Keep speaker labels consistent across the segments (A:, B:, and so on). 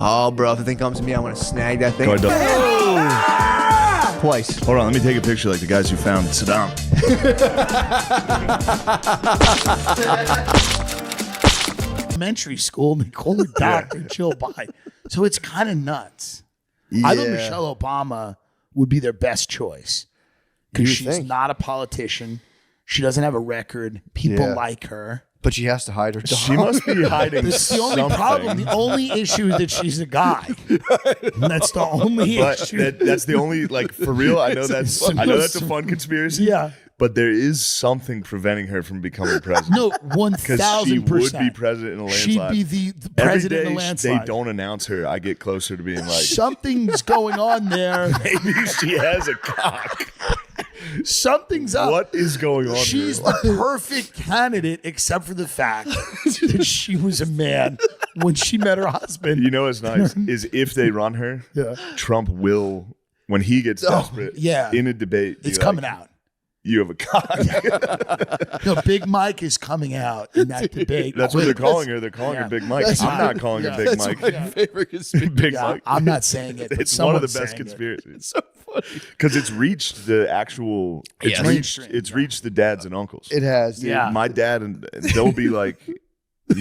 A: Oh, bro, if the thing comes to me, I'm going to snag that thing. Twice.
B: Hold on, let me take a picture like the guys who found Saddam.
C: Elementary school, and they call her doctor and she'll buy. So it's kind of nuts.
A: Yeah.
C: I thought Michelle Obama would be their best choice because
A: You
C: she's
A: think?
C: not a politician. She doesn't have a record. People like her.
A: But she has to hide her dog.
B: She must be hiding
C: That's the only
B: something.
C: problem. The only issue is that she's a guy. That's the only
B: But
C: issue.
B: that's the only, like, for real, I know that's a fun conspiracy.
C: Yeah.
B: But there is something preventing her from becoming president.
C: No,
B: Because she
C: 1,000%.
B: would be president in a landslide.
C: She'd be the
B: Every
C: president in
B: day
C: a landslide.
B: they don't announce her, I get closer to being like,
C: Something's going on there.
B: maybe she has a cock.
C: Something's up.
B: What is going on
C: She's
B: here?
C: the perfect candidate, except for the fact that she was a man when she met her husband.
B: You know what's nice is if they run her, Trump will, when he gets desperate, in a debate,
C: It's
B: be
C: coming
B: like,
C: out.
B: You have a cock.
C: No, Big Mike is coming out in that debate.
B: That's what they're calling her. They're calling her Big Mike. I'm not calling her Big Mike.
A: favorite conspiracy.
B: Big
C: Yeah,
B: Mike.
C: I'm not saying it. But
B: It's one of the
C: someone's
B: best
C: saying it.
B: conspiracies.
A: It's so funny.
B: Because it's reached the actual. It's
C: Mainstream,
B: reached. It's reached the dads and uncles.
A: It has. Dude.
C: Yeah.
B: My dad and they'll be like, "You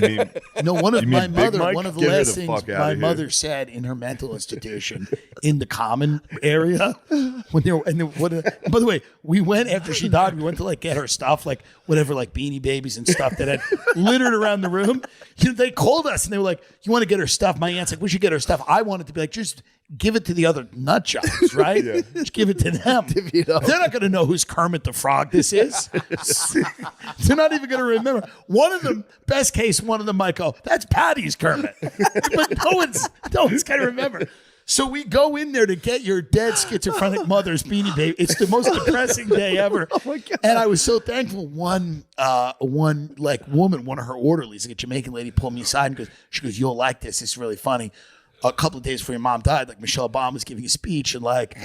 B: mean
C: No, one of
B: You
C: my
B: mean Big
C: mother.
B: Mike?
C: One of the
B: Get her
C: last
B: the
C: things
B: fuck outta
C: my
B: here.
C: mother said in her mental institution in the common area when they were. And by the way, we went after she died. We went to like get her stuff, like whatever, like Beanie Babies and stuff that had littered around the room. You know, they called us and they were like, "You want to get her stuff?" My aunt's like, "We should get her stuff." I wanted to be like, just give it to the other nut jobs, right? Just give it to them.
A: it up.
C: They're not going to know who's Kermit the Frog this is. They're not even going to remember. One of them, best case, one of them might go, "That's Patty's Kermit." But no one's going to remember. So we go in there to get your dead schizophrenic mother's Beanie Baby. It's the most depressing day ever. Oh my God. And I was so thankful. One like woman, one of her orderlies, like a Jamaican lady, pulled me aside and goes, "You'll like this. It's really funny. A couple of days before your mom died, like Michelle Obama was giving a speech, and like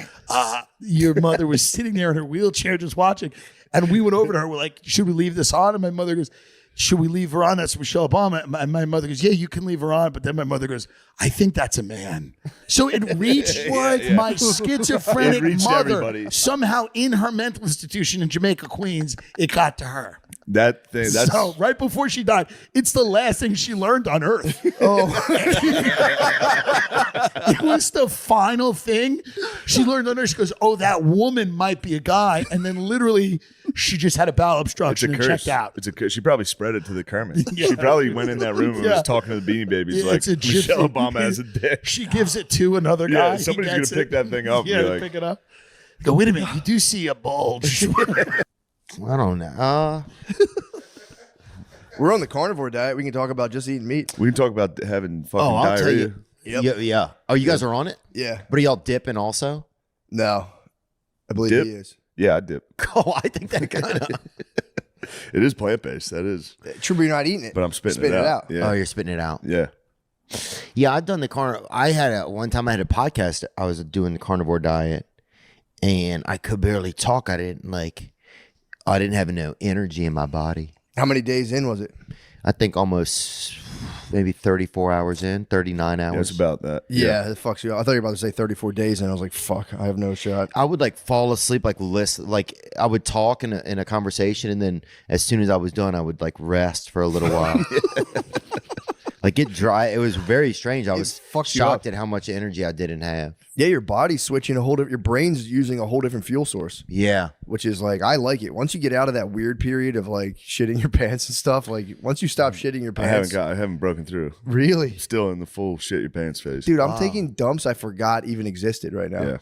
C: your mother was sitting there in her wheelchair just watching. And we went over to her. We're like, "Should we leave this on?" And my mother goes, "Should we leave her on? That's Michelle Obama." And my mother goes, "Yeah, you can leave her on." But then my mother goes, "I think that's a man." So it reached my schizophrenic
B: It reached
C: mother.
B: everybody.
C: Somehow in her mental institution in Jamaica, Queens, it got to her.
B: That thing? That's
C: So right before she died, it's the last thing she learned on Earth. It was the final thing she learned on Earth. She goes, "Oh, that woman might be a guy," and then literally she just had a bowel
B: it's a
C: obstruction and
B: curse.
C: checked out.
B: It's a curse. She probably spread it to the Kermit.
C: Yeah.
B: She probably went in that room and
C: Yeah.
B: was talking to the Beanie Babies
C: Yeah,
B: like,
C: it's a
B: Michelle
C: gypsy.
B: Obama has a dick.
C: She gives it to another guy.
B: Yeah,
C: He
B: somebody's gonna
C: gets
B: pick
C: it.
B: that thing up and
C: Yeah,
B: be like-
C: pick it up. Go, "Wait a minute, you do see a bulge."
D: I don't know.
A: We're on the carnivore diet. We can talk about just eating meat.
B: We can talk about having fucking
D: Oh, I'll tell
B: diarrhea.
D: you. Yeah. Oh, you guys are on it?
A: Yeah.
D: But are y'all dipping also?
A: No. I believe
B: Dip?
A: he is.
B: Yeah, I dip.
D: Oh, I think that kind of.
B: It is plant based. That is.
A: True, but you're not eating it.
B: But I'm spitting it out. Yeah.
D: Oh, you're spitting it out.
B: Yeah.
D: Yeah, I've done the carnivore. One time I had a podcast. I was doing the carnivore diet, and I could barely talk. I didn't have no energy in my body.
A: How many days in was it?
D: I think almost maybe 34 hours in, 39 hours.
B: Yeah, it's about that.
A: Yeah, it fucks you up. I thought you were about to say 34 days, and I was like, fuck, I have no shot.
D: I would like fall asleep, like I would talk in a conversation, and then as soon as I was done, I would like rest for a little while. Like get dry. It was very strange. I was
A: fucks you
D: shocked
A: up.
D: at how much energy I didn't have.
A: Yeah, your body's switching your brain's using a whole different fuel source,
D: Yeah.
A: which is like, I like it. Once you get out of that weird period of like shitting your pants and stuff, like once you stop shitting your
B: I
A: pants.
B: haven't broken through.
A: Really?
B: Still in the full shit your pants phase.
A: Dude, I'm taking dumps I forgot even existed right now.
B: Yeah.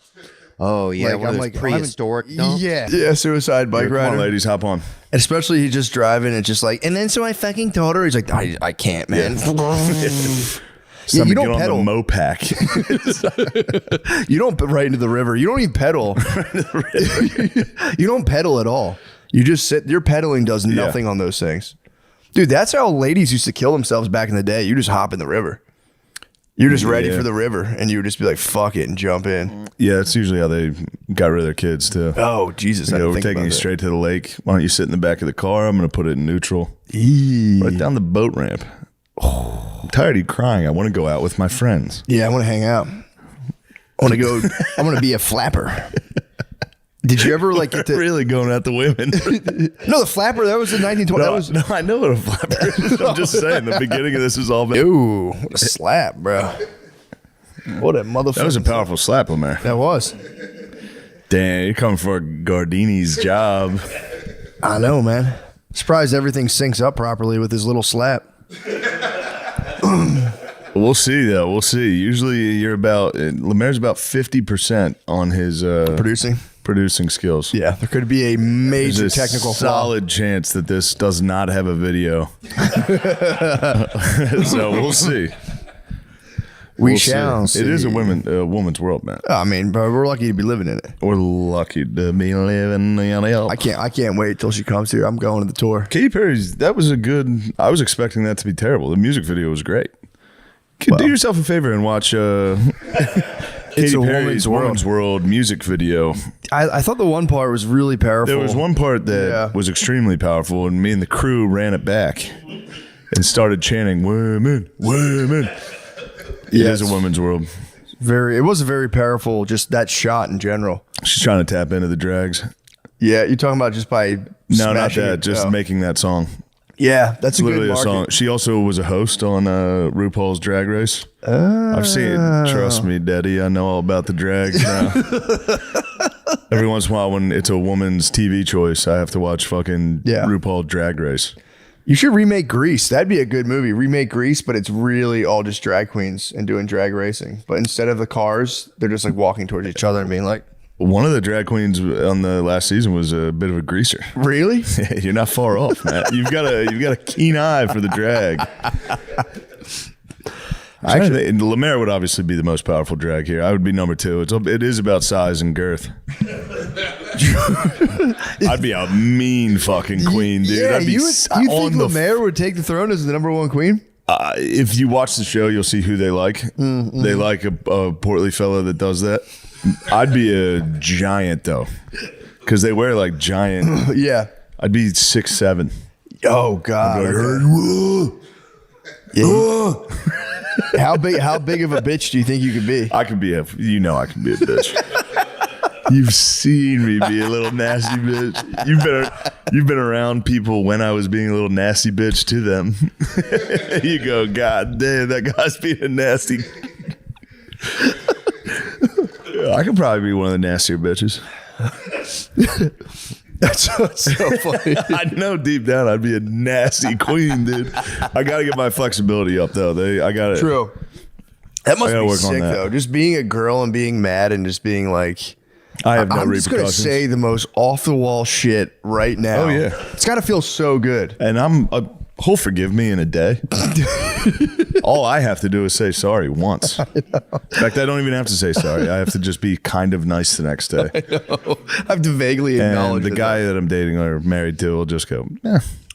D: Oh yeah.
A: Like,
D: One of
A: I'm
D: those
A: like,
D: prehistoric dumps.
A: Yeah. Yeah, suicide bike
B: Come on, ladies, hop on.
A: Especially he's just driving and just like, and then so I fucking told her, he's like, I can't, man. Yeah, you don't pedal.
B: On the Mopac.
A: You don't right into the river. You don't even pedal. You don't pedal at all. You just sit. Your pedaling does nothing on those things. Dude, that's how ladies used to kill themselves back in the day. You just hop in the river. You're just ready for the river, and you would just be like, fuck it, and jump in.
B: Yeah, that's usually how they got rid of their kids, too.
A: Oh, Jesus.
B: You know, we're taking you straight to the lake. Why don't you sit in the back of the car? I'm going to put it in neutral. Right down the boat ramp. tired of you crying. I want to go out with my friends.
A: Yeah, I want to hang out. I want to go. I want to be a flapper. Did you ever like get to
B: really going at the women?
A: No, the flapper. That was the 1920s.
B: No, I know what a flapper is. I'm just saying. The beginning of this is all.
A: Ooh, what a slap, bro! What a motherfucker!
B: That was a powerful slap, Lemaire.
A: That was.
B: Damn, you're coming for Gardini's job.
A: I know, man. Surprised everything syncs up properly with his little slap.
B: We'll see, though. We'll see. Usually, Lemaire's about 50% on his producing skills.
A: Yeah, there could be a major
B: There's a
A: technical flaw.
B: solid chance that this does not have a video. So we'll see.
A: We shall see.
B: It is a woman's world, man.
A: I mean, bro, we're lucky to be living in it.
B: We're lucky to be living in it.
A: I can't wait till she comes here. I'm going to the tour.
B: Katy Perry's, that was a good, I was expecting that to be terrible. The music video was great. Do yourself a favor and watch Katy Perry's Woman's World music video.
A: I thought the one part was really powerful.
B: There was one part that was extremely powerful, and me and the crew ran it back and started chanting, "Women, women." It is a woman's world.
A: It was a very powerful, just that shot in general.
B: She's trying to tap into the drags.
A: Yeah, you're talking about just by
B: No, not that. Just making that song.
A: Yeah, that's
B: literally
A: a good
B: song. She also was a host on RuPaul's Drag Race. I've seen it. Trust me, Daddy. I know all about the drags now. Every once in a while, when it's a woman's TV choice, I have to watch fucking RuPaul Drag Race.
A: You should remake Grease. That'd be a good movie. Remake Grease, but it's really all just drag queens and doing drag racing. But instead of the cars, they're just like walking towards each other and being like,
B: one of the drag queens on the last season was a bit of a greaser.
A: Really?
B: You're not far off, man. You've got a keen eye for the drag. Actually, Lemaire would obviously be the most powerful drag here. I would be number 2. It is about size and girth. I'd be a mean fucking queen, dude.
A: Yeah,
B: I'd be
A: you think Lemaire would take the throne as the number 1 queen?
B: If you watch the show, you'll see who they like. Mm-hmm. They like a portly fella that does that. I'd be a giant though, because they wear like giant.
A: Yeah,
B: I'd be 6'7".
A: Oh God. How big of a bitch do you think you could be?
B: I can be I can be a bitch. You've seen me be a little nasty bitch. You've been around people when I was being a little nasty bitch to them. You go, God damn, that guy's being a nasty. I could probably be one of the nastier bitches.
A: That's so funny.
B: I know deep down I'd be a nasty queen, dude. I got to get my flexibility up though. I got it.
A: True. That must be sick though. Just being a girl and being mad and just being like,
B: I have no
A: I'm
B: repercussions.
A: just gonna say the most off the wall shit right now.
B: Oh yeah,
A: it's got to feel so good.
B: And he'll forgive me in a day. All I have to do is say sorry once. In fact, I don't even have to say sorry. I have to just be kind of nice the next day.
A: I have to vaguely acknowledge.
B: And the guy that I'm dating or married to will just go,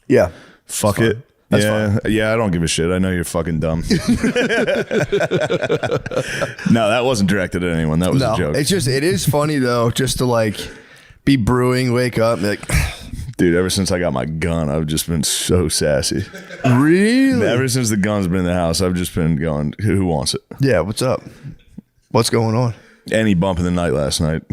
A: yeah,
B: fuck it.
A: That's fine.
B: Yeah, I don't give a shit. I know you're fucking dumb. No, that wasn't directed at anyone. That was a joke.
A: It is funny though, just to like be brewing, wake up, like,
B: dude, ever since I got my gun, I've just been so sassy.
A: Really?
B: Ever since the gun's been in the house, I've just been going, who wants it?
A: Yeah, what's up? What's going on?
B: Any bump in the night last night.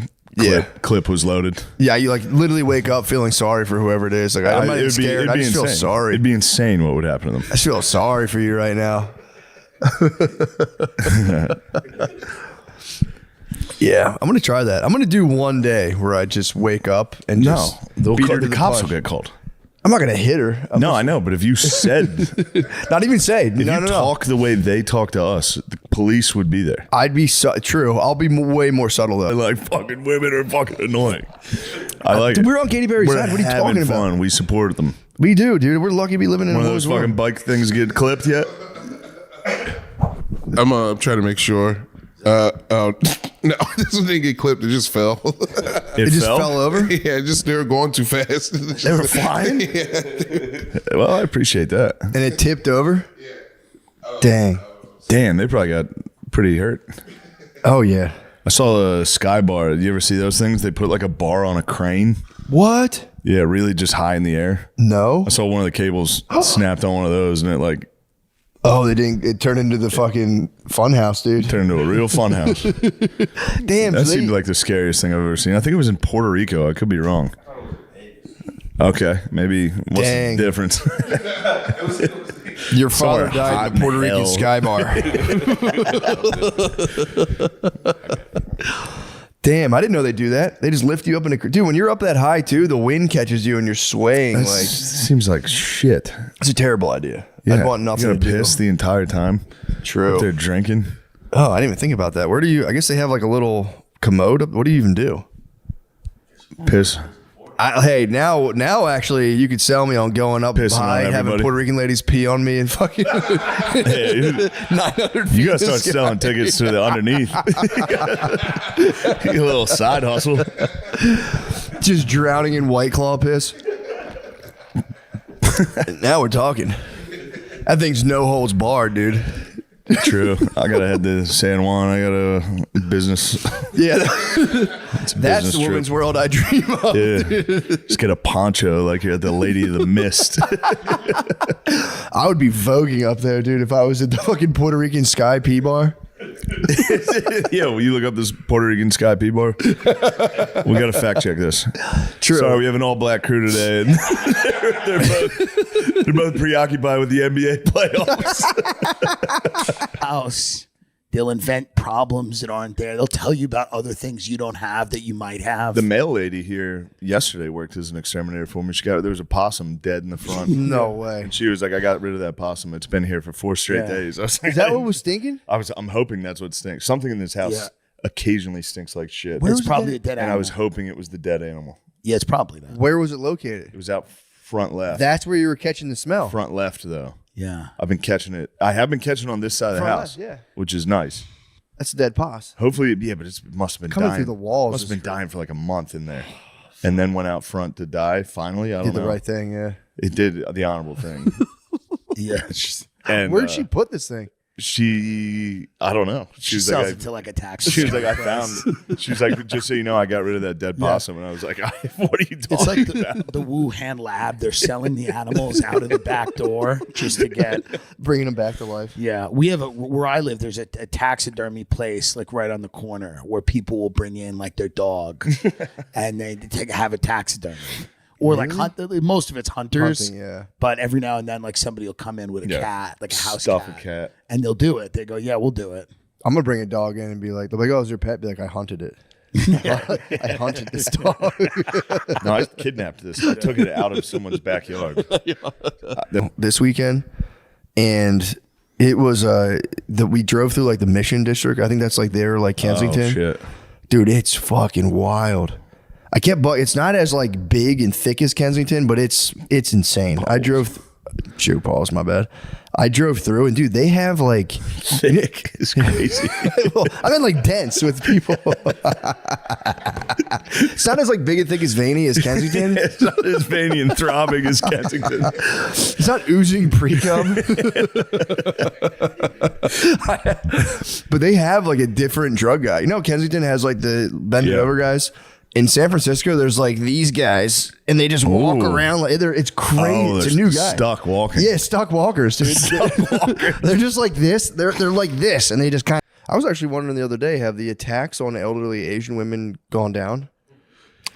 B: Clip was loaded.
A: Yeah, you like literally wake up feeling sorry for whoever it is. Like, I'm not even scared. I just feel sorry.
B: It'd be insane what would happen to them.
A: I just feel sorry for you right now. Yeah, I'm gonna try that. I'm gonna do one day where I just wake up and just beat her to
B: the cops
A: punch.
B: will get called.
A: I'm not gonna hit her.
B: I know, but if you said,
A: not even say,
B: if you talk the way they talk to us, the police would be there.
A: I'd be true. I'll be way more subtle though.
B: Like fucking women are fucking annoying. I like it.
A: We're on Katy Perry's side. What are you talking about?
B: Fun. We support them.
A: We do, dude. We're lucky to be living in
B: one of those fucking bike things get clipped yet.
E: I'm trying to make sure. No, this one didn't get clipped. It just fell.
A: It just fell over?
E: Yeah, they were going too fast.
A: They were flying?
E: Yeah.
B: Well, I appreciate that.
A: And it tipped over?
E: Yeah.
A: Dang,
B: they probably got pretty hurt.
A: Oh, yeah.
B: I saw a sky bar. You ever see those things? They put like a bar on a crane.
A: What?
B: Yeah, really just high in the air.
A: No.
B: I saw one of the cables snapped on one of those and it like
A: Oh, they didn't. It turned into the fucking fun house, dude.
B: Turned into a real fun house.
A: Damn.
B: That
A: so
B: seemed like the scariest thing I've ever seen. I think it was in Puerto Rico. I could be wrong. Okay, maybe. What's
A: Dang.
B: the difference?
A: Your father
B: Somewhere
A: died
B: hot
A: in the Puerto
B: in
A: Rican
B: hell.
A: sky bar. Damn, I didn't know they do that. They just lift you up in a... Dude, when you're up that high, too, the wind catches you and you're swaying.
B: That
A: Like,
B: seems like shit.
A: it's a terrible idea. I'd want nothing
B: you
A: to
B: gotta
A: do.
B: piss the entire time.
A: True.
B: Up there drinking.
A: Oh, I didn't even think about that. Where do you... I guess they have like a little commode. What do you even do?
B: Piss.
A: Hey, now actually, you could sell me on going up
B: Pissing
A: high,
B: on
A: having
B: everybody.
A: Puerto Rican ladies pee on me and fucking 900 feet.
B: You gotta
A: in the
B: start
A: sky.
B: selling tickets to the underneath. A little side hustle.
A: Just drowning in White Claw piss. Now we're talking. That thing's no holds barred, dude.
B: True. I gotta head to San Juan. I got a business.
A: Yeah,
B: It's a
A: that's
B: business
A: the woman's
B: trip.
A: world I dream of.
B: Yeah. Just get a poncho like you're at the Lady of the Mist.
A: I would be voguing up there, dude, if I was at the fucking Puerto Rican Sky P bar.
B: Yeah, will you look up this Puerto Rican Sky P bar? We got to fact check this.
A: True.
B: Sorry, we have an all black crew today. And they're both preoccupied with the NBA playoffs.
C: House. They'll invent problems that aren't there. They'll tell you about other things you don't have that you might have.
B: The mail lady here yesterday worked as an exterminator for me. There was a possum dead in the front.
A: No way.
B: And she was like, I got rid of that possum. It's been here for 4 straight days. I was like,
A: Is that what was stinking?
B: I'm hoping that's what stinks. Something in this house
C: Yeah.
B: occasionally stinks like shit.
C: it's probably a dead
B: and
C: animal.
B: I was hoping it was the dead animal.
C: Yeah, it's probably that.
A: Where was it located?
B: It was out front left.
A: That's where you were catching the smell.
B: Front left, though.
C: Yeah.
B: I've been catching it. I have been catching on this side of the
A: Front
B: house,
A: left, yeah.
B: which is nice.
A: That's a dead pos.
B: Hopefully, yeah, but it must have been
A: Coming
B: dying.
A: through the walls
B: Must have
A: is
B: been dying for like a month in there, and then went out front to die. Finally, I don't
A: Did
B: know.
A: the right thing, yeah.
B: It did the honorable thing.
C: Yeah.
B: And
A: Where did she put this thing?
B: She, I don't know.
C: She
B: was
C: sells
B: like,
C: it to like a tax.
B: she was like, I found. She was like, just so you know, I got rid of that dead possum, and I was like, what are you talking
C: It's like
B: about?
C: the Wuhan lab. They're selling the animals out of the back door just to get.
A: Bringing them back to life.
C: Yeah, we have where I live. There's a taxidermy place like right on the corner where people will bring in like their dog, and they have a taxidermy. Or like most of it's hunters,
A: Hunting, yeah.
C: but every now and then like somebody will come in with a
B: Yeah.
C: cat, like a house
B: Stuff
C: cat,
B: a cat.
C: and they'll do it. They go, yeah, we'll do it.
A: I'm going to bring a dog in and be like, they'll be like, oh, is your pet? Be like, I hunted it. I hunted this dog.
B: No, I kidnapped this. I took it out of someone's backyard.
A: This weekend, and it was that we drove through like the Mission District. I think that's like there, like Kensington.
B: Oh shit!
A: Dude, it's fucking wild. I can't, but it's not as like big and thick as Kensington, but it's insane. I drove. Shoot, Paul's my bad. I drove through, and dude, they have like
B: Thick is crazy.
A: well, I mean like dense with people. It's not as like big and thick as veiny as Kensington.
B: It's not as veiny and throbbing as Kensington.
A: It's not oozing pre-cum. But they have like a different drug guy. You know, Kensington has like the bend it over guys. In San Francisco, there's like these guys, and they just walk
B: Ooh.
A: around like it's crazy.
B: Oh,
A: it's a
B: they're
A: new guy.
B: stuck walking.
A: Yeah, stuck walkers, dude. They're just like this. They're like this, and they just kind of. I was actually wondering the other day, have the attacks on elderly Asian women gone down?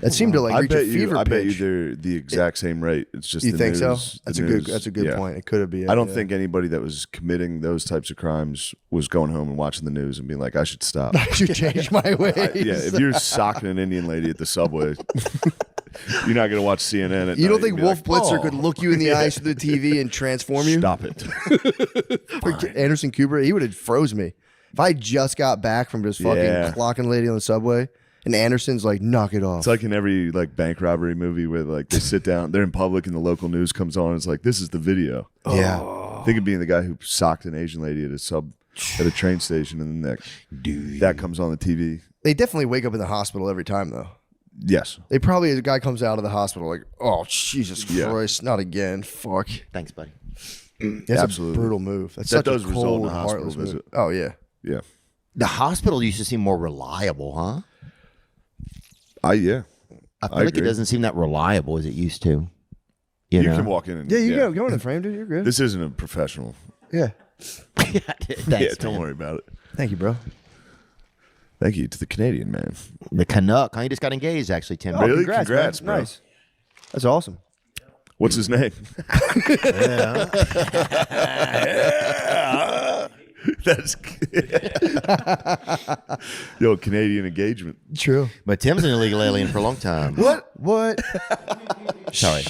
A: That seemed to like
B: I
A: reach
B: bet
A: a fever
B: you. I bet you
A: pitch.
B: they're the exact same rate. It's just
A: You
B: the
A: think so?
B: news- the
A: That's a
B: news.
A: good. That's a good
B: Yeah.
A: point. It could be.
B: I don't think anybody that was committing those types of crimes was going home and watching the news and being like, "I should stop."
A: I should change my ways.
B: Yeah, if you're socking an Indian lady at the subway, you're not going to watch CNN. At
A: You don't
B: night
A: think
B: and be
A: Wolf
B: like,
A: Blitzer
B: "Oh,
A: could look you in the eyes through the TV and transform you?
B: Stop it.
A: Like Anderson Cooper, he would have froze me. If I just got back from just fucking
B: Yeah.
A: clocking a lady on the subway, and Anderson's like, knock it off.
B: It's like in every like bank robbery movie where like they sit down, they're in public, and the local news comes on. And it's like, this is the video.
A: Yeah.
B: Think of being the guy who socked an Asian lady at a train station, and then that comes on the TV.
A: They definitely wake up in the hospital every time, though.
B: Yes.
A: They probably, a guy comes out of the hospital like, oh, Jesus
B: Yeah.
A: Christ, not again. Fuck.
D: Thanks, buddy.
A: That's
B: Absolutely.
A: a brutal move. That's
B: That
A: such
B: does
A: a
B: result in
A: cold,
B: a hospital
A: heartless
B: visit.
A: move. Oh, yeah.
B: Yeah.
D: The hospital used to seem more reliable, huh?
B: Yeah.
D: I feel
B: I
D: like it
B: agree.
D: doesn't seem that reliable as it used to.
B: You
D: know?
B: can walk in and
A: Yeah, you go in the frame, dude. You're good.
B: This isn't a professional.
A: Yeah.
D: Thanks,
B: Yeah, don't
D: man.
B: worry about it.
A: Thank you, bro.
B: Thank you to the Canadian man.
D: The Canuck. He just got engaged, actually, Tim.
B: Really?
A: Congrats,
B: Congrats,
A: man.
B: bro.
A: Nice. That's awesome.
B: What's his name? That's yo, Canadian engagement.
A: True.
D: But Tim's an illegal alien for a long time.
A: What?
D: Sorry.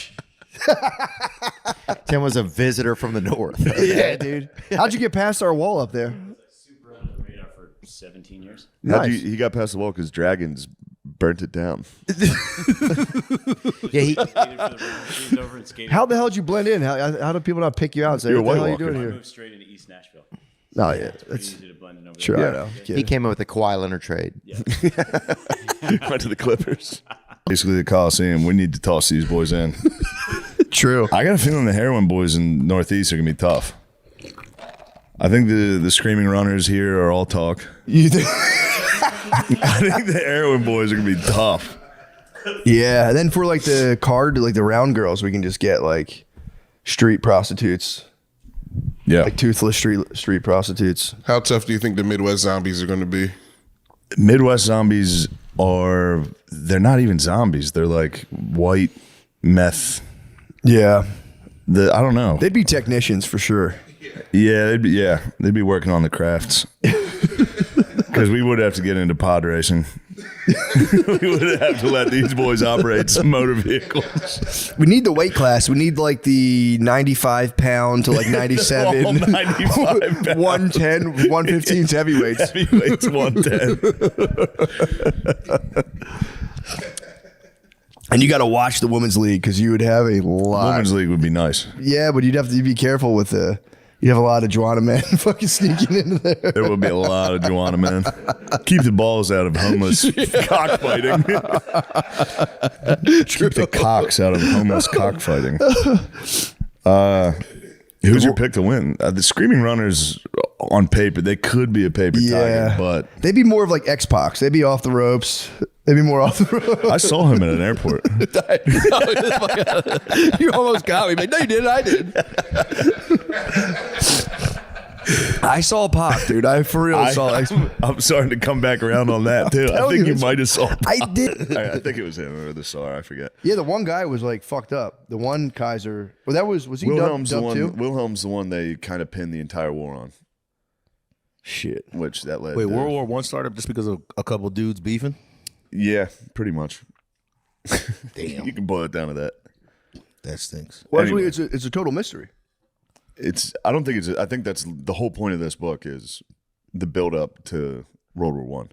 D: Tim was a visitor from the north.
A: Yeah, dude. How'd you get past our wall up there?
F: Super under the radar for 17 years.
B: He got past the wall because dragons burnt it down.
D: Yeah, he,
F: Skated for the He was over and skated.
A: How the hell did you blend in? How do people not pick you out and say,
B: You're a
A: what the hell
B: White
A: are you doing
B: Walker.
F: I
A: here?
F: moved straight into East Nashville.
A: No, yeah.
F: It's pretty easy to blend in over
A: Sure,
F: there.
A: I know.
D: he
A: Kidding.
D: came in with the Kawhi Leonard trade.
B: Went to the Clippers. Basically, the Coliseum. We need to toss these boys in.
A: True.
B: I got a feeling the heroin boys in Northeast are gonna be tough. I think the screaming runners here are all talk.
A: You think?
B: I think the heroin boys are gonna be tough.
A: Yeah. And then for like the the round girls, we can just get like street prostitutes,
B: Yeah,
A: like toothless street prostitutes.
E: How tough do you think the Midwest zombies are going to be?
B: Midwest zombies they're not even zombies. They're like white meth.
A: Yeah.
B: I don't know.
A: They'd be technicians for sure.
B: Yeah, they'd be working on the crafts. Because we would have to get into pod racing. We would have to let these boys operate some motor vehicles.
A: We need the weight class. We need like the 95 pound to like 97.
B: All 95 pounds.
A: 110, 115's heavyweights.
B: Heavyweights 110.
A: And you got to watch the women's league because you would have a lot.
B: Women's league would be nice.
A: Yeah, but you'd have to be careful with you have a lot of Joanna men fucking sneaking into there.
B: There would be a lot of Joanna men. Keep the balls out of homeless cockfighting. Keep the cocks out of homeless cockfighting. Who's your pick to win? The Screaming Runners, on paper, they could be a paper tiger, but
A: they'd be more of like X-Pac. They'd be off the ropes. They'd be more off the ropes.
B: I saw him at an airport.
A: You almost got me, but no, you didn't. I did. I saw Pop, dude. I for real saw.
B: I'm starting to come back around on that too. I think you might have saw.
A: I did.
B: I think it was him or the Czar. I forget.
A: Yeah, the one guy was like fucked up. The one Kaiser. Well, that was he
B: Wilhelm's
A: dubbed
B: the one.
A: too?
B: Wilhelm's the one they kind of pinned the entire war on.
A: Shit.
B: Which that led.
G: Wait,
B: to,
G: World War One started just because of a couple dudes beefing?
B: Yeah, pretty much.
G: Damn,
B: You can boil it down to that.
G: that stinks.
A: Well,
B: Anyway.
A: actually, it's a total mystery.
B: I don't think it's. I think that's the whole point of this book is the build up to World War One.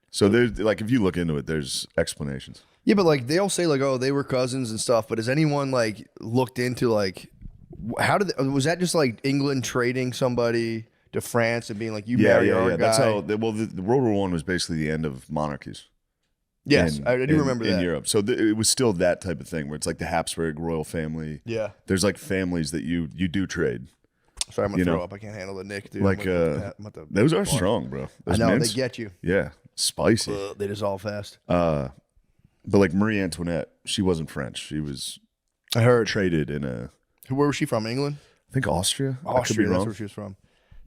B: So there's like if you look into it, there's explanations.
A: Yeah, but like they all say like, oh, they were cousins and stuff. But has anyone like looked into like was that just like England trading somebody to France and being like, you marry our guy?
B: That's how. The World War One was basically the end of monarchies.
A: Yes, I do remember that.
B: In Europe. So it was still that type of thing where it's like the Habsburg royal family.
A: Yeah.
B: There's like families that you do trade.
A: Sorry, I'm gonna
B: You
A: throw
B: know,
A: up. I can't handle the Nick, dude.
B: Like those are strong, bro.
A: I
B: Those
A: know
B: mints,
A: they get you.
B: Yeah, spicy.
A: They dissolve fast.
B: But like Marie Antoinette, she wasn't French. She was
A: I heard.
B: traded in
A: Where was she from? England?
B: I think Austria. I could be
A: Austria. That's
B: wrong.
A: where she was from.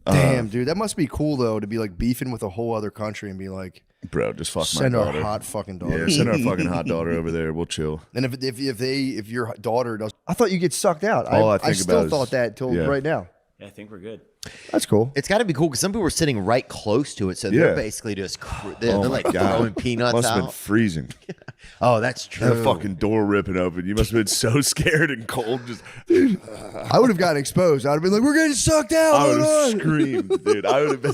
A: Damn, dude, that must be cool though to be like beefing with a whole other country and be like,
B: Bro, just fuck
A: send
B: my
A: our
B: daughter.
A: hot fucking daughter.
B: Yeah, send our fucking hot daughter over there. We'll chill.
A: And if your daughter does, I thought you get sucked out.
B: All I
A: I
B: think
A: still
B: about is-
A: thought that till
B: yeah.
A: right now.
F: Yeah, I think we're good.
A: That's cool.
D: It's got to be cool because some people were sitting right close to it, so
B: Yeah.
D: they're basically just they're
B: Oh my
D: like
B: God.
D: throwing peanuts
B: Must have been
D: out.
B: freezing.
D: Oh, that's true.
B: The fucking door ripping open. You must have been so scared and cold. Just
A: I would have gotten exposed. I'd have been like, "We're getting sucked out."
B: I would
A: hold
B: have
A: on."
B: screamed, dude. I would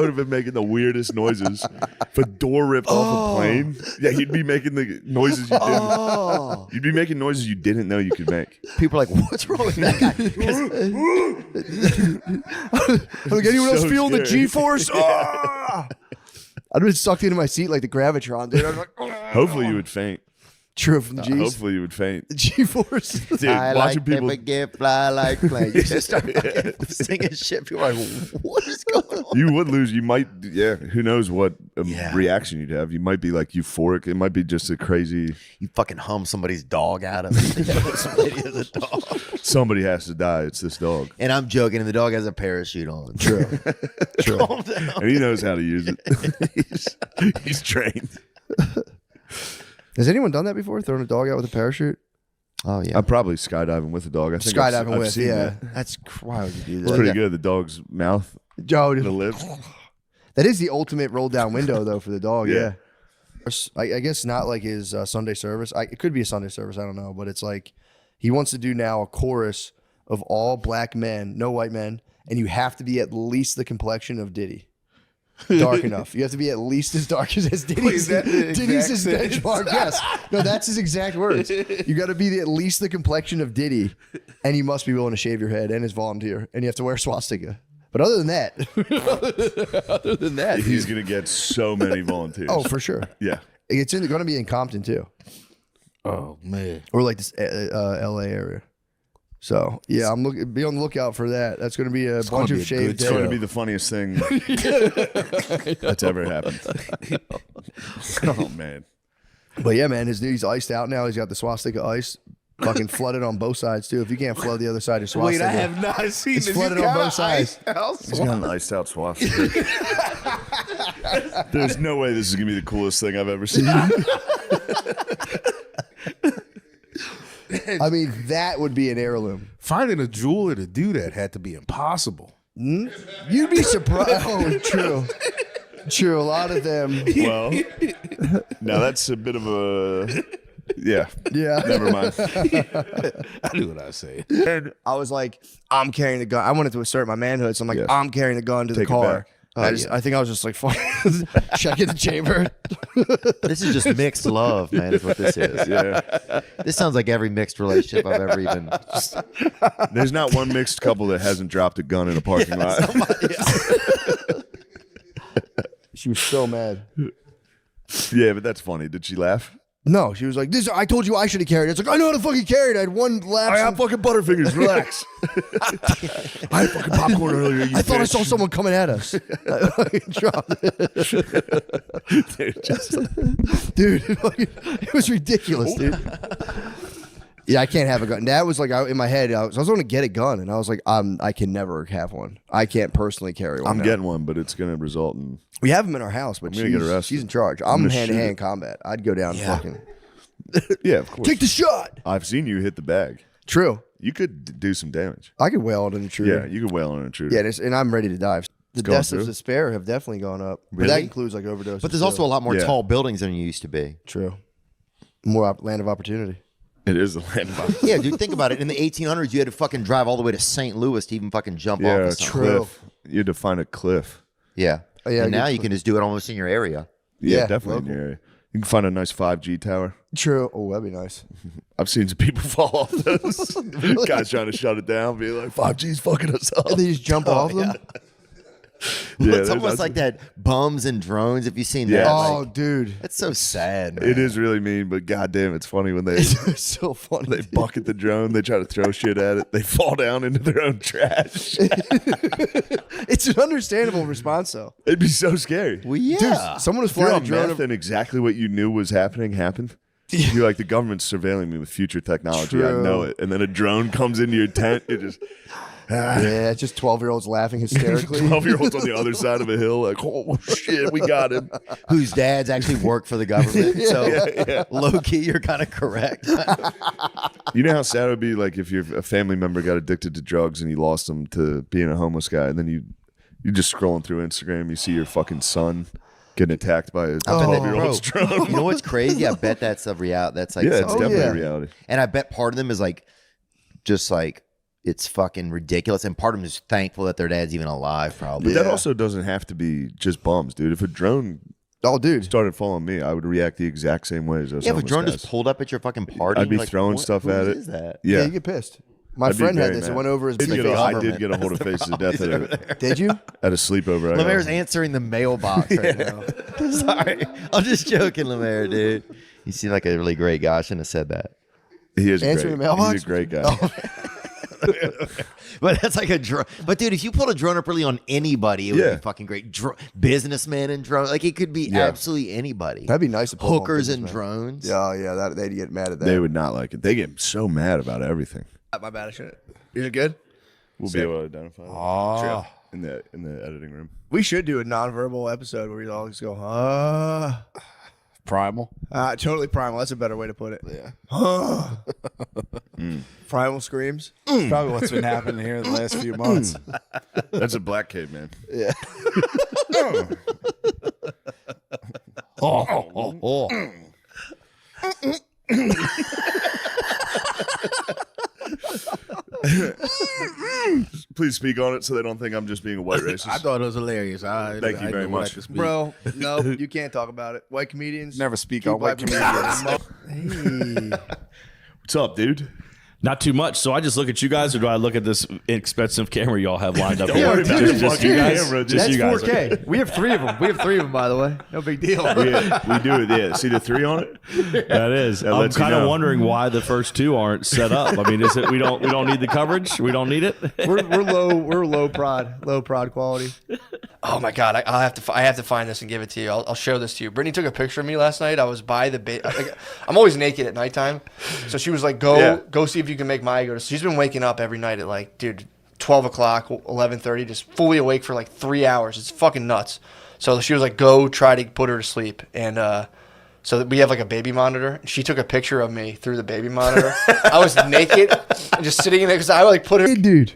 B: have been making the weirdest noises. If a door ripped off a plane, yeah, you'd be making the noises you didn't.
A: Oh.
B: You'd be making noises you didn't know you could make.
D: People are like, "What's wrong with that guy?" 'Cause
A: Like anyone else
B: So
A: feeling the
B: scary.
A: G-force? Ah! I'd have been sucked into my seat like the gravitron, dude. I was like, "Oh."
B: Hopefully you would faint.
A: True from the G's.
B: Hopefully you would faint.
A: G-force.
B: Dude,
D: I
B: watching
D: like
B: people.
D: people get fly like planes. You just start fucking singing shit. People are like, what is going on?
B: You would lose. You might, yeah. Who knows what reaction you'd have? You might be like euphoric. It might be just a crazy.
D: You fucking hum somebody's dog out of it. Somebody has a dog.
B: Somebody has to die. It's this dog,
D: And I'm joking, and the dog has a parachute on.
A: True. True.
D: Calm down.
B: and he knows how to use it. he's trained.
A: Has anyone done that before? Thrown a dog out with a parachute?
D: Oh, yeah.
B: I'm probably skydiving with a dog. I think
A: Skydiving
B: I've
A: with,
B: seen
A: yeah.
B: that.
D: That's why would you do
B: It's
D: that?
B: pretty good. The dog's mouth,
A: Oh,
B: the
A: dude.
B: lips.
A: That is the ultimate roll down window, though, for the dog.
B: Yeah.
A: Yeah. I guess not like his Sunday service. It could be a Sunday service. I don't know. But it's like he wants to do now a chorus of all black men, no white men. And you have to be at least the complexion of Diddy. Dark enough. You have to be at least as dark as Diddy's. Diddy's his benchmark. Yes. No, that's his exact words. You got to be at least the complexion of Diddy, and you must be willing to shave your head and his volunteer, and you have to wear a swastika. But other than that,
B: He's gonna get so many volunteers.
A: oh, for sure.
B: yeah.
A: It's going to be in Compton too,
G: Oh man.
A: or like this L.A. area. So yeah, be on the lookout for that. That's going to be a bunch
G: gonna
A: of
G: be a
A: shaved
G: good
B: It's going to
A: heads.
B: be the funniest thing that's ever happened. Oh man.
A: But yeah, man, he's iced out now. He's got the swastika ice, fucking flooded on both sides too. If you can't flood the other side of swastika,
G: Wait, I have not seen
A: It's
G: this.
A: flooded
G: You
A: on
G: got
A: both sides.
G: ice house?
B: He's got an iced out swastika. There's no way this is gonna be the coolest thing I've ever seen.
A: I mean, that would be an heirloom.
G: Finding a jeweler to do that had to be impossible.
A: You'd be surprised. Oh, true. True. A lot of them.
B: Well, now that's a bit of a yeah.
A: Yeah.
B: Never mind.
G: I do what I say.
A: And I was like, I'm carrying the gun. I wanted to assert my manhood. So I'm like,
B: Yes.
A: I'm carrying the gun to
B: Take
A: the
B: it
A: car.
B: back.
A: I think I was just like, fuck, checking the chamber.
D: This is just mixed love, man, is what this is.
B: Yeah.
D: This sounds like every mixed relationship I've ever even.
B: There's not one mixed couple that hasn't dropped a gun in a parking lot.
A: She was so mad.
B: Yeah, but that's funny. Did she laugh?
A: No, she was like, "This. I told you I should have carried it." It's like, I know how to fucking carry it. I had one lapse.
B: I have fucking Butterfingers. Relax. I had fucking popcorn earlier. You
A: I thought I
B: bitch.
A: saw someone coming at us. I fucking dropped it. Dude, it was ridiculous, dude. Yeah, I can't have a gun. That was like in my head. I was going to get a gun, and I was like, I can never have one. I can't personally carry one.
B: I'm
A: now.
B: getting one, but it's going to result in.
A: We have them in our house, but
B: gonna get arrested.
A: she's in charge.
B: I'm
A: I'm
B: gonna
A: hand to
B: shoot
A: hand
B: it.
A: combat. I'd go down and fucking
B: Yeah, of course.
A: take the shot.
B: I've seen you hit the bag.
A: True.
B: You could do some damage.
A: I could wail on an intruder.
B: Yeah, you could wail on an intruder.
A: Yeah, and I'm ready to dive. The
B: going
A: deaths of
B: through?
A: despair have definitely gone up. But that
D: Really?
A: includes like overdoses.
D: But there's also a lot more
B: Yeah.
D: tall buildings than you used to be.
A: True. More land of opportunity.
B: It is the landmark.
D: Yeah, dude, think about it. In the 1800s, you had to fucking drive all the way to St. Louis to even fucking jump off
B: Yeah,
D: of
B: a
D: something.
B: cliff. You had to find a cliff.
D: Yeah.
A: Oh, yeah,
D: And now
A: good
D: you can just do it almost in your area.
B: Yeah,
A: Yeah,
B: definitely in your area. You can find a nice 5G tower.
A: True. Oh, that'd be nice.
B: I've seen some people fall off those. Guys trying to shut it down, be like, 5G's fucking us up.
A: And they just jump off them.
B: Yeah,
D: It's almost like that bums and drones. If you've seen that,
B: Yeah.
A: Oh,
D: like,
A: dude.
D: it's so sad, man.
B: It is really mean, but goddamn, it's funny when they
A: It's so funny.
B: they bucket the drone, they try to throw shit at it, they fall down into their own trash.
A: It's an understandable response, though.
B: It'd be so scary.
D: Well, yeah.
A: Someone was
B: If you're
A: flying a
B: on
A: drone.
B: meth and exactly what you knew was happening happened. You're like, the government's surveilling me with future technology. I
A: True.
B: know it. And then a drone comes into your tent. It just
A: Yeah, it's just 12-year-olds laughing hysterically.
B: 12-year-olds on the other side of a hill, like, oh shit, we got him.
D: Whose dads actually work for the government. So low key, you're kind of correct.
B: You know how sad it would be, like, if your a family member got addicted to drugs and you lost them to being a homeless guy, and then you just scrolling through Instagram, you see your fucking son getting attacked by a 12-year-old's
D: Bro,
B: drone.
D: you know what's crazy? I bet that's a reality. That's like
B: Yeah, it's
D: something-
B: definitely
A: yeah.
B: a reality.
D: And I bet part of them is like, just like, it's fucking ridiculous. And part of them is thankful that their dad's even alive, probably.
B: But that also doesn't have to be just bums, dude. If a drone
A: Oh, dude.
B: started following me, I would react the exact same way as those
D: Yeah, if a
B: homeless
D: drone
B: guys.
D: just pulled up at your fucking party,
B: I'd be
D: you're like,
B: throwing
D: what?
B: stuff
D: Whose
B: at it.
D: is that?
A: Yeah,
B: Yeah.
A: you get pissed. My
B: I'd be
A: friend had
B: very
A: this. It
B: mad.
A: went over his
B: I
A: big
B: did get a hold of Faces of Death at a
A: Did you?
B: sleepover. I
D: Lemaire's
B: got-
D: answering the mailbox right now. Sorry. I'm just joking, Lemaire, dude. You seem like a really great guy. I shouldn't have said that.
B: He is
A: Answering
B: great.
A: the mailbox?
B: He's a great guy.
D: But that's like a drone. But dude, if you pulled a drone up really on anybody, it would
B: Yeah.
D: be fucking great. Businessman and drone, like it could be absolutely anybody.
A: That'd be nice to pull up on
D: Hookers and
A: businessmen.
D: drones.
A: Yeah, yeah, they'd get mad at that.
B: They would not like it. They get so mad about everything.
A: My bad, I shouldn't. Is it good?
B: We'll be able to identify that. in the editing room.
A: We should do a nonverbal episode where we all just go,
G: Primal.
A: totally primal. That's a better way to put it. Yeah. Primal screams.
G: Probably what's been happening here in the last few months.
B: That's a black caveman.
A: Yeah.
B: Please speak on it so they don't think I'm just being a white racist.
G: I thought it was hilarious.
B: Thank you very much.
A: Bro, no, you can't talk about it. White comedians.
G: Never speak
A: keep
G: on white
A: comedians. Hey.
B: What's up, dude?
H: Not too much. So I just look at you guys, or do I look at this expensive camera y'all have lined up
B: Don't
H: here?
B: worry about
H: just,
B: the
H: just
B: fucking
H: you guys.
B: camera,
H: Just
A: That's
H: you guys.
A: 4K. We have 3 of them. We have 3 of them, by the way. No big deal.
B: We do it. Yeah. See the 3 on it?
H: That is.
B: That
H: I'm
B: lets you
H: kind of
B: know.
H: wondering why the first 2 aren't set up. I mean, is it we don't need the coverage? We don't need it.
A: We're low prod quality.
I: Oh my God, I have to find this and give it to you. I'll show this to you. Brittany took a picture of me last night. I was by the I'm always naked at nighttime, so she was like, "Go see if you can make Maya go to." She's been waking up every night at like, dude, 12 o'clock, 11:30, just fully awake for like 3 hours. It's fucking nuts. So she was like, "Go try to put her to sleep," and so that we have like a baby monitor. And she took a picture of me through the baby monitor. I was naked and just sitting in there because I like put her.
A: Hey, dude.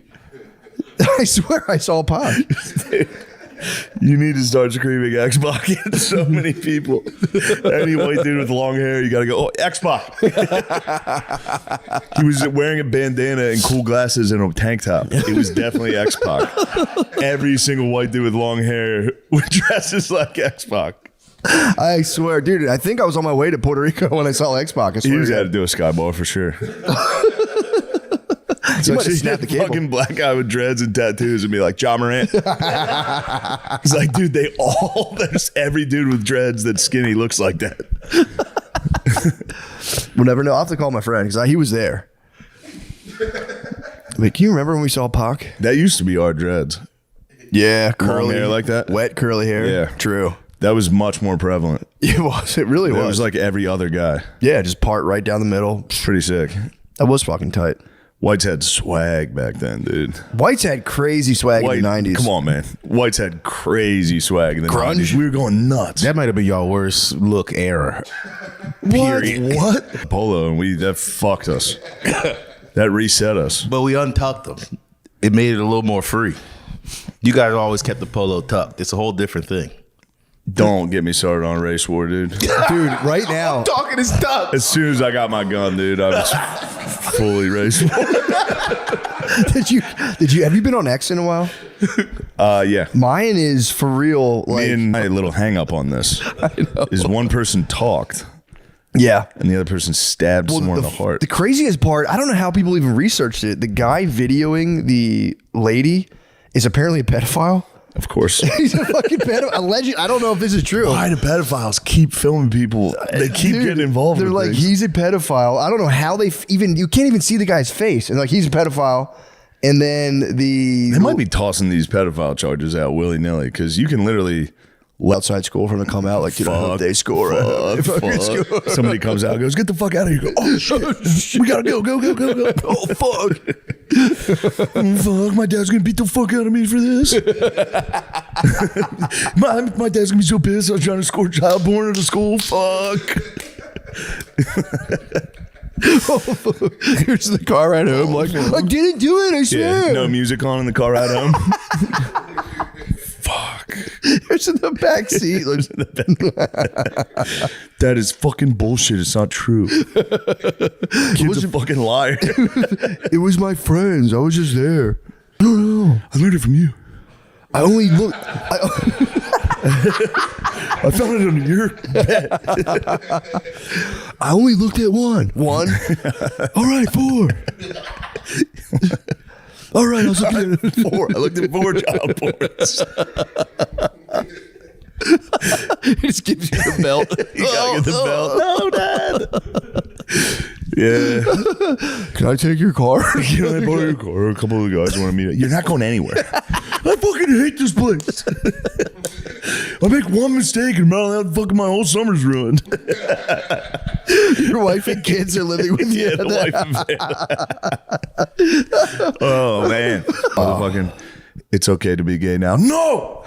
A: I swear I saw Pop.
B: You need to start screaming Xbox at so many people. Any white dude with long hair, you got to go, oh, Xbox. He was wearing a bandana and cool glasses and a tank top. It was definitely Xbox. Every single white dude with long hair dresses like Xbox.
A: I swear, dude. I think I was on my way to Puerto Rico when I saw Xbox. I swear
B: He was
A: to
B: had to
A: God.
B: do a skybar for sure. It's
A: might
B: like
A: have snapped the cable.
B: fucking black guy with dreads and tattoos and be like, Ja Morant. He's like, dude, there's every dude with dreads that's skinny looks like that.
A: We'll never know. I'll have to call my friend because he was there. Wait, can you remember when we saw Pac?
B: That used to be our dreads.
A: Yeah,
B: Long hair like that?
A: Wet curly hair.
B: Yeah.
A: True.
B: That was much more prevalent.
A: It was. It really
B: It
A: was.
B: was like every other guy.
A: Yeah, just part right down the middle.
B: Pretty sick.
A: That was fucking tight.
B: Whites had swag back then, dude.
A: Whites had crazy swag in the 90s.
B: Come on, man. Whites had crazy swag in the
A: Grunge?
B: 90s. We were going nuts.
G: That might have been y'all worst look era.
B: Period. What? Polo, and that fucked us. That reset us.
G: But we untucked them. It made it a little more free. You guys always kept the polo tucked. It's a whole different thing.
B: Don't get me started on race war, dude.
A: Dude, right now.
G: Talking is tough.
B: As soon as I got my gun, dude, I was fully race war.
A: Did you have you been on X in a while?
B: Yeah.
A: Mine is for real. Like,
B: Me and my little hang up on this is one person talked
A: yeah.
B: and the other person stabbed someone in the heart.
A: The craziest part, I don't know how people even researched it. The guy videoing the lady is apparently a pedophile.
B: Of course.
A: He's a fucking pedophile. Alleged. I don't know if this is true.
B: Why do pedophiles keep filming people? They keep
A: Dude,
B: getting involved.
A: They're
B: with
A: like,
B: things.
A: he's a pedophile. I don't know how they you can't even see the guy's face. And like, he's a pedophile. And then
B: They might be tossing these pedophile charges out willy nilly because you can literally
A: outside school for him to come out like, you know,
B: fuck,
A: they score.
B: fuck. Somebody comes out and goes, get the fuck out of here. You go, oh shit, we gotta go. Oh fuck. Fuck, my dad's gonna beat the fuck out of me for this. my dad's gonna be so pissed. I was trying to score child porn at a school. Fuck.
A: Here's the car ride home. Like, I didn't do it. I swear.
B: Yeah, no music on in the car ride home. Fuck.
A: There's in the back seat.
B: That is fucking bullshit. It's not true. Kid's a fucking liar.
A: It was my friends. I was just there. No.
B: I learned it from you.
A: I only looked.
B: I found it under your bed.
A: I only looked at one. One. All right, 4. All right, I was looking at
B: 4. I looked at 4 child porns.
A: He just gives you the belt.
B: You gotta get the belt. No, Dad. Yeah.
A: Can I take your car?
B: Can I borrow your car? A couple of the guys want to meet up. You're not going anywhere. I fucking hate this place. I make one mistake and fucking my whole summer's ruined.
A: Your wife and kids are living with you.
B: Yeah, the wife and oh man, motherfucking! It's okay to be gay now. No.